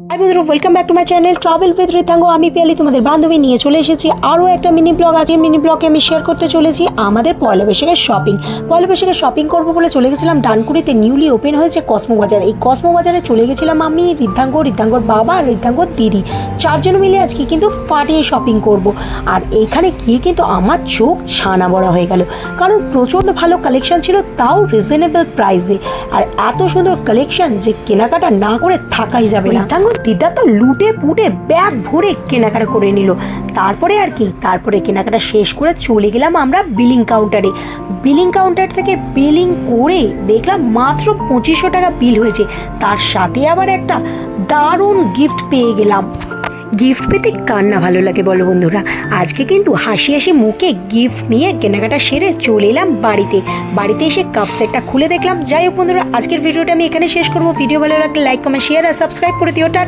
High বন্ধুরা, welcome back to my channel travel with Ritang. আমি পিয়ালি তোমাদের বান্ধবী নিয়ে চলে এসেছি আরও একটা মিনি ব্লগ। আজকে মিনি ব্লগে আমি শেয়ার করতে চলেছি আমাদের পয়লা বৈশাখের শপিং। পয়লা বৈশাখে শপিং করবো বলে চলে গেছিলাম ডানকুনিতে, নিউলি ওপেন হয়েছে কসমো বাজার। এই কসমো বাজারে চলে গেছিলাম আমি, রিদ্ধাঙ্গর বাবা আর রিদ্ধাঙ্গর দিদি, চারজন মিলে আজকে কিন্তু ফাটিয়ে শপিং করব। আর এইখানে গিয়ে কিন্তু আমার চোখ ছানা বড়া হয়ে গেল, কারণ প্রচণ্ড ভালো কালেকশন ছিল, তাও রিজনেবল প্রাইসে। আর এত সুন্দর কালেকশন যে কেনাকাটা না করে থাকাই যাবে না। দিদা তো লুটে পুটে ব্যাগ ভরে কেনাকাটা করে নিল। তারপরে কেনাকাটা শেষ করে চলে গেলাম আমরা বিলিং কাউন্টারে। বিলিং কাউন্টার থেকে বিলিং করে দেখলাম মাত্র 2500 টাকা বিল হয়েছে। তার সাথে আবার একটা দারুণ গিফট পেয়ে গেলাম। গিফট পেতে কার না ভালো লাগে বলো বন্ধুরা। আজকে কিন্তু হাসি হাসি মুখে গিফট নিয়ে কেনাকাটা সেরে চলে এলাম বাড়িতে এসে কাপ সেটটা খুলে দেখলাম। যাই হোক বন্ধুরা, আজকের ভিডিওটা আমি এখানে শেষ করবো। ভিডিও ভালো লাগলে লাইক কমেন্ট শেয়ার আর সাবস্ক্রাইব করে দিও। টাটা।